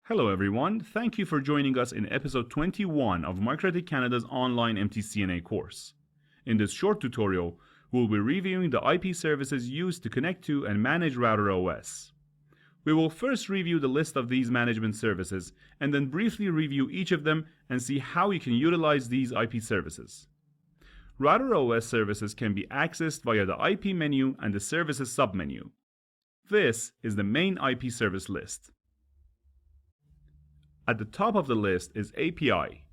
Hello everyone, thank you for joining us in episode 21 of MikroTik Canada's online MTCNA course. In this short tutorial, we'll be reviewing the IP services used to connect to and manage RouterOS. We will first review the list of these management services and then briefly review each of them and see how you can utilize these IP services. RouterOS services can be accessed via the IP menu and the services submenu. This is the main IP service list. At the top of the list is API.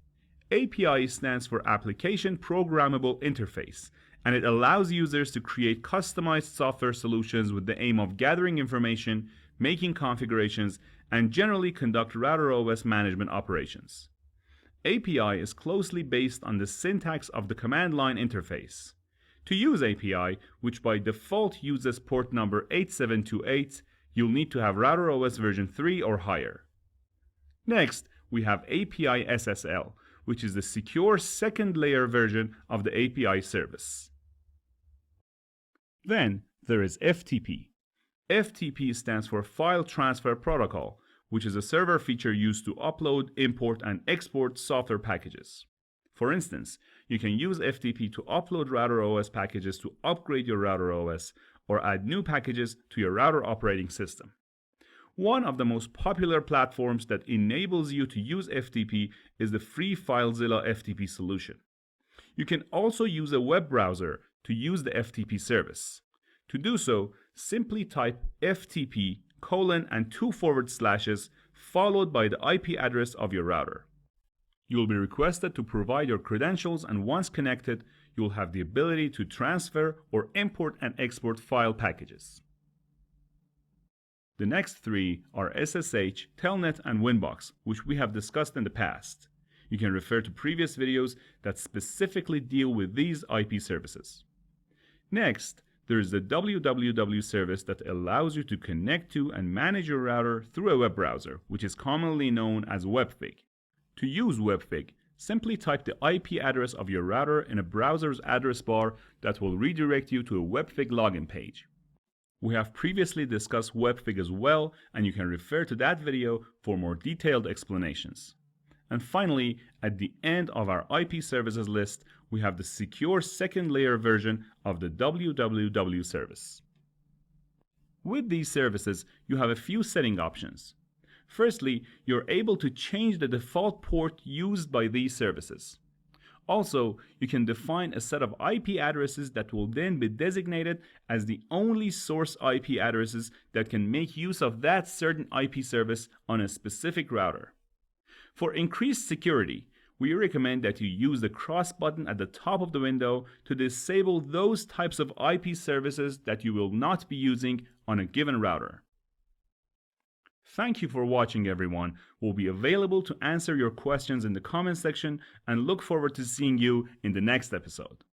API stands for Application Programmable Interface, and it allows users to create customized software solutions with the aim of gathering information, making configurations, and generally conduct RouterOS management operations. API is closely based on the syntax of the command line interface. To use API, which by default uses port number 8728, you'll need to have RouterOS version 3 or higher. Next, we have API SSL, which is the secure second layer version of the API service. Then there is FTP. FTP stands for File Transfer Protocol, which is a server feature used to upload, import, and export software packages. For instance, you can use FTP to upload RouterOS packages to upgrade your RouterOS or add new packages to your router operating system. One of the most popular platforms that enables you to use FTP is the free FileZilla FTP solution. You can also use a web browser to use the FTP service. To do so, simply type FTP : and 2 forward slashes followed by the IP address of your router. You will be requested to provide your credentials, and once connected, you will have the ability to transfer or import and export file packages. The next three are SSH, Telnet, and Winbox, which we have discussed in the past. You can refer to previous videos that specifically deal with these IP services. Next, there is the www service that allows you to connect to and manage your router through a web browser, which is commonly known as WebFig. To use WebFig, simply type the IP address of your router in a browser's address bar that will redirect you to a WebFig login page. We have previously discussed WebFig as well, and you can refer to that video for more detailed explanations. And finally, at the end of our IP services list, we have the secure second layer version of the www service. With these services, you have a few setting options. Firstly, you're able to change the default port used by these services. Also, you can define a set of IP addresses that will then be designated as the only source IP addresses that can make use of that certain IP service on a specific router. For increased security, we recommend that you use the cross button at the top of the window to disable those types of IP services that you will not be using on a given router. Thank you for watching, everyone. We'll be available to answer your questions in the comment section and look forward to seeing you in the next episode.